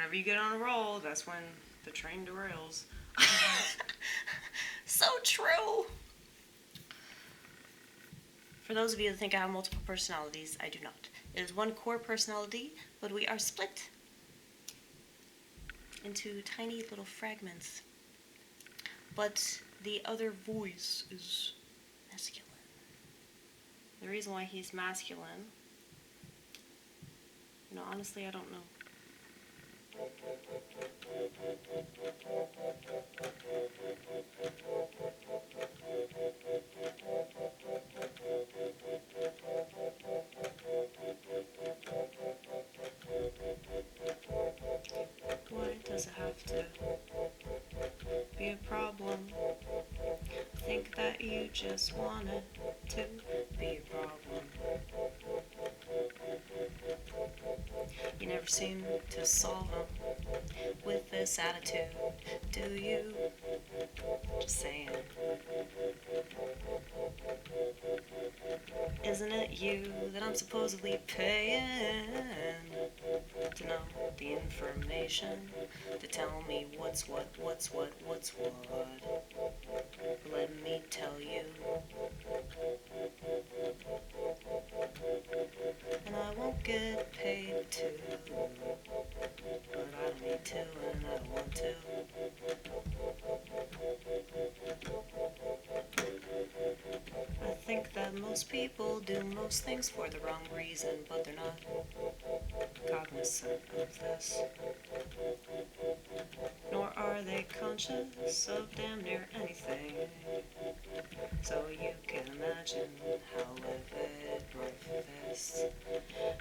Whenever you get on a roll, that's when the train derails. So true. For those of you that think I have multiple personalities, I do not. It is one core personality, but we are split into tiny little fragments. But the other voice is masculine. The reason why he's masculine, honestly, I don't know. Why does it have to be a problem? Think that you just want it to be a problem. You never seem to solve them with this attitude, do you? Just saying. Isn't it you that I'm supposedly paying to know the information, to tell me what's what? Let me tell you. And I won't get paid to, but I don't need to and I don't want to. I think that most people do most things for the wrong reason, but they're not cognizant of this. Nor are they conscious of damn near anything. So you can imagine how livid life is.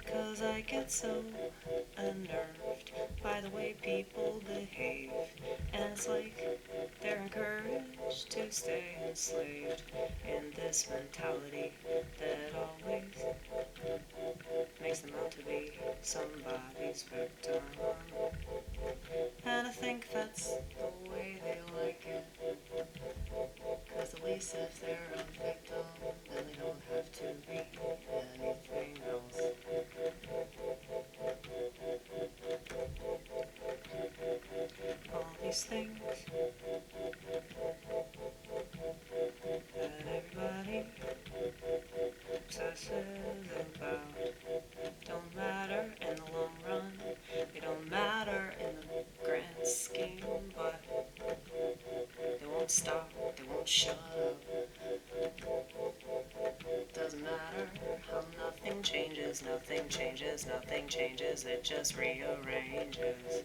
'Cause I get so unnerved by the way people behave. And it's like they're encouraged to stay enslaved in this mentality that always makes them out to be somebody's victim. And I think that's the way they like it. 'Cause at least if they're a victim, then they don't have to be anything else. All these things that everybody obsesses about don't matter in the long run. They don't matter in the grand scheme, but they won't stop, they won't shut up. Doesn't matter how nothing changes, it just rearranges.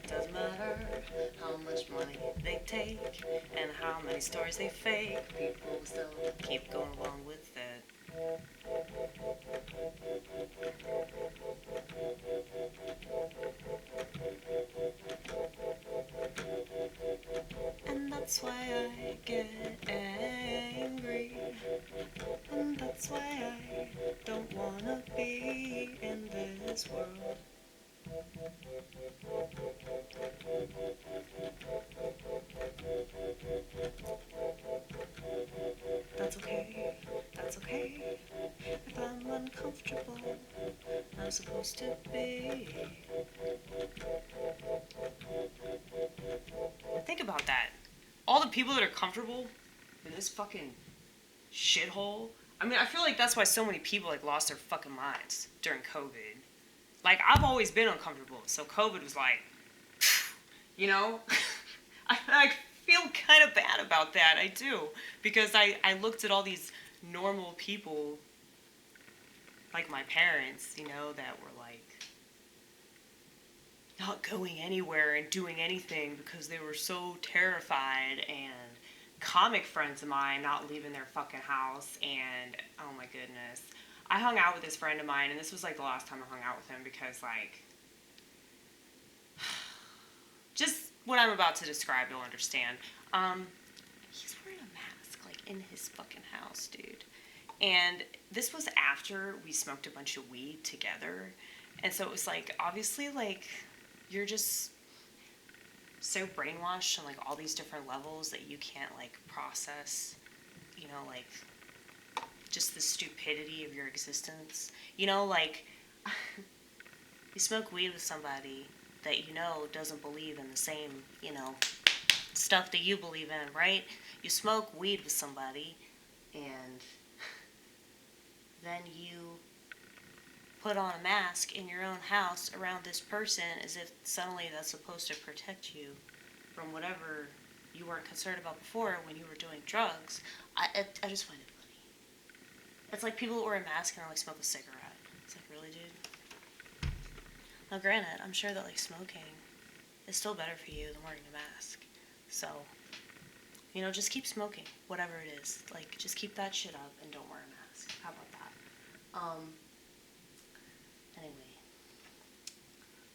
Doesn't matter how much money they take and how many stories they fake, people will still keep going along with it. And that's why I get angry. And that's why I don't wanna be in this world. That's okay, that's okay. If I'm uncomfortable, I'm supposed to be. Think about that. All the people that are comfortable in this fucking shithole. I mean, I feel like that's why so many people lost their fucking minds during COVID. I've always been uncomfortable, so COVID was I feel kind of bad about that. I do, because I looked at all these normal people, like my parents, that were not going anywhere and doing anything because they were so terrified, and comic friends of mine not leaving their fucking house, and oh my goodness. I hung out with this friend of mine, and this was the last time I hung out with him because just what I'm about to describe, you'll understand. He's wearing a mask in his fucking house, dude. And this was after we smoked a bunch of weed together. And so it was obviously you're just so brainwashed on all these different levels that you can't process, just the stupidity of your existence. You smoke weed with somebody that you know doesn't believe in the same, stuff that you believe in, right? You smoke weed with somebody, and then you put on a mask in your own house around this person as if suddenly that's supposed to protect you from whatever you weren't concerned about before when you were doing drugs. I just find it funny. It's like people that wear a mask and like smoke a cigarette. It's like, really, dude? Now, granted, I'm sure that like smoking is still better for you than wearing a mask. So, just keep smoking, whatever it is. Like, just keep that shit up and don't wear a mask. How about that? Anyway.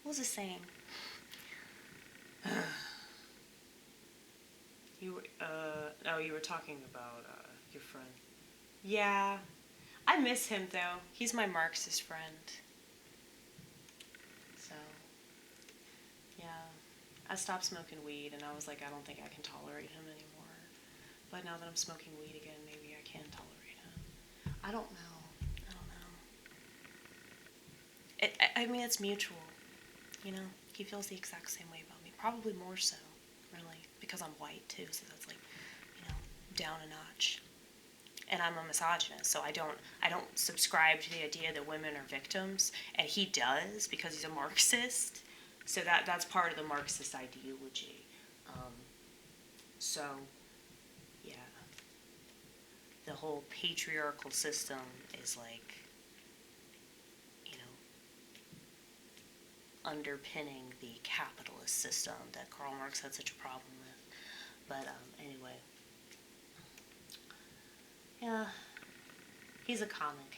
What was I saying? You were talking about, your friend. Yeah. I miss him, though. He's my Marxist friend. So, yeah. I stopped smoking weed, and I was like, I don't think I can tolerate him anymore. But now that I'm smoking weed again, maybe I can tolerate him. I don't know. I mean, it's mutual. He feels the exact same way about me. Probably more so, really, because I'm white, too, so that's like, down a notch. And I'm a misogynist, so I don't subscribe to the idea that women are victims, and he does because he's a Marxist. So that's part of the Marxist ideology. So, yeah, the whole patriarchal system is like, underpinning the capitalist system that Karl Marx had such a problem with. But anyway, yeah, he's a comic.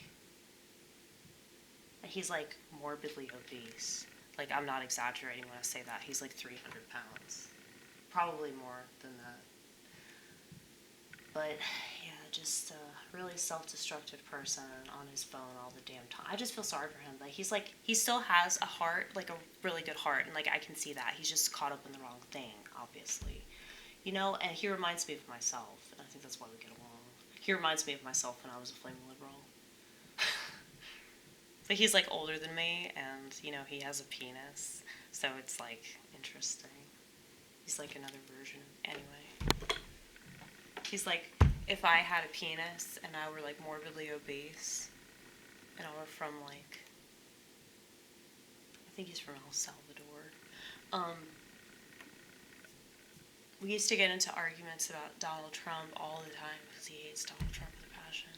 He's like morbidly obese. Like, I'm not exaggerating when I say that. He's like 300 pounds. Probably more than that. But, yeah, just a really self-destructive person on his phone all the damn time. I just feel sorry for him. Like, he still has a heart, like a really good heart, and like I can see that. He's just caught up in the wrong thing, obviously. And he reminds me of myself, and I think that's why we get along. He reminds me of myself when I was a flaming liberal. But he's like older than me, and he has a penis, so it's like interesting. He's like another version. Anyway, he's like if I had a penis and I were like morbidly obese, and I were from like, I think he's from El Salvador. We used to get into arguments about Donald Trump all the time because he hates Donald Trump with a passion.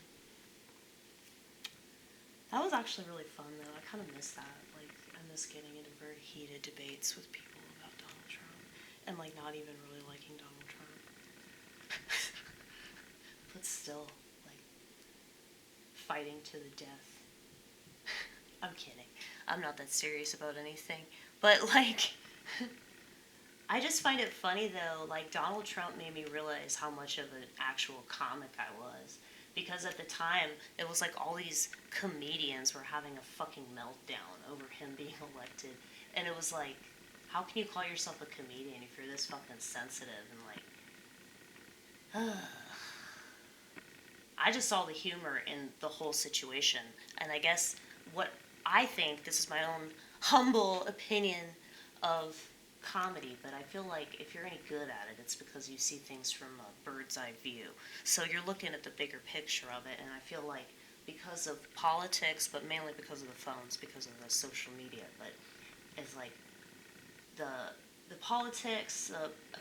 That was actually really fun, though. I kind of miss that. Like, I miss getting into very heated debates with people about Donald Trump. And, like, not even really liking Donald Trump. But still, like, fighting to the death. I'm kidding. I'm not that serious about anything. But, like, I just find it funny, though. Like, Donald Trump made me realize how much of an actual comic I was. Because at the time, it was like all these comedians were having a fucking meltdown over him being elected. And it was like, how can you call yourself a comedian if you're this fucking sensitive and like... I just saw the humor in the whole situation. And I guess what I think, this is my own humble opinion of comedy, but I feel like if you're any good at it, it's because you see things from a bird's eye view. So you're looking at the bigger picture of it, and I feel like because of politics, but mainly because of the phones, because of the social media, but it's like the politics,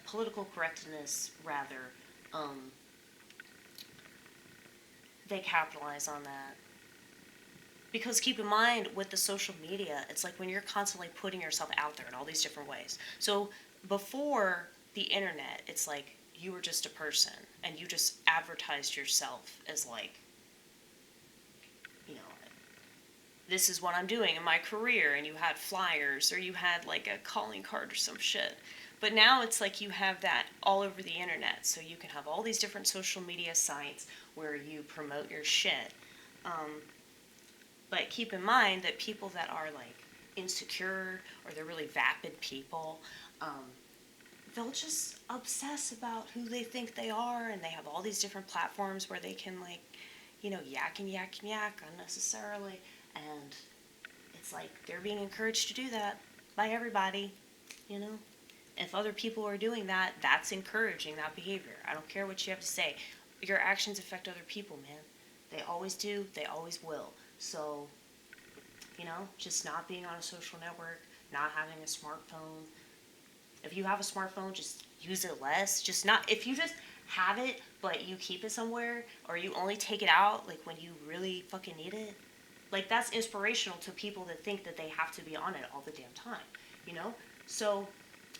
political correctness, rather, they capitalize on that. Because keep in mind, with the social media, it's like when you're constantly putting yourself out there in all these different ways. So before the internet, it's like you were just a person, and you just advertised yourself as like, this is what I'm doing in my career, and you had flyers, or you had like a calling card or some shit. But now it's like you have that all over the internet, so you can have all these different social media sites where you promote your shit. But keep in mind that people that are like insecure or they're really vapid people, they'll just obsess about who they think they are, and they have all these different platforms where they can like, yak and yak and yak unnecessarily, and it's like they're being encouraged to do that by everybody. You know? If other people are doing that, that's encouraging that behavior. I don't care what you have to say. Your actions affect other people, man. They always do, they always will. So, you know, just not being on a social network, not having a smartphone. If you have a smartphone, just use it less. Just not, if you just have it, but you keep it somewhere, or you only take it out, like, when you really fucking need it, like, that's inspirational to people that think that they have to be on it all the damn time, you know? So,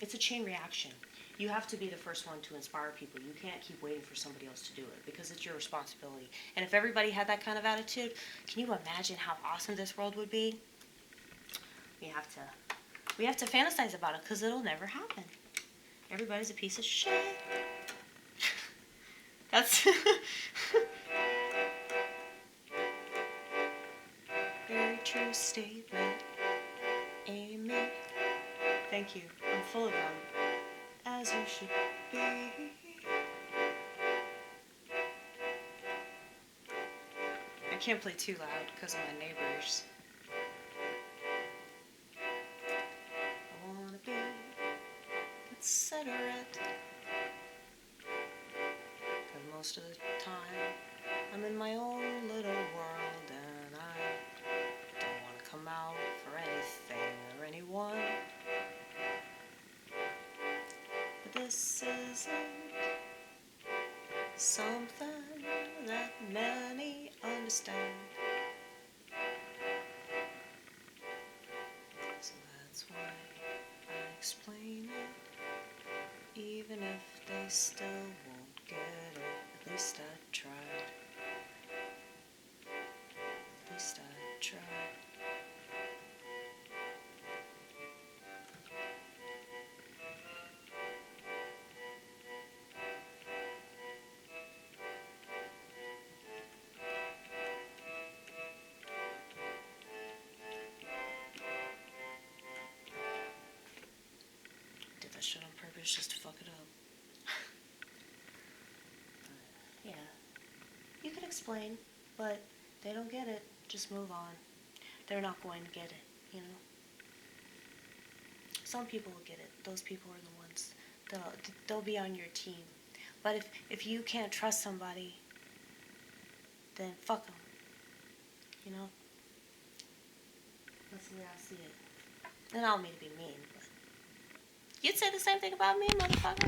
it's a chain reaction. You have to be the first one to inspire people. You can't keep waiting for somebody else to do it because it's your responsibility. And if everybody had that kind of attitude, can you imagine how awesome this world would be? We have to fantasize about it because it'll never happen. Everybody's a piece of shit. That's very true statement. Amen. Thank you. I'm full of them. As you should be. I can't play too loud because of my neighbors. I wanna be considerate. Cause most of the time I'm in my own little world and I don't wanna come out for anything or anyone. This isn't something that many understand. So that's why I explain it, even if they still won't get it. At least I tried. At least I tried. Shit on purpose just to fuck it up. Yeah. You could explain, but they don't get it. Just move on. They're not going to get it, you know? Some people will get it. Those people are the ones. They'll be on your team. But if you can't trust somebody, then fuck them. You know? That's the way I see it. And I don't mean to be mean, but you'd say the same thing about me, motherfucker.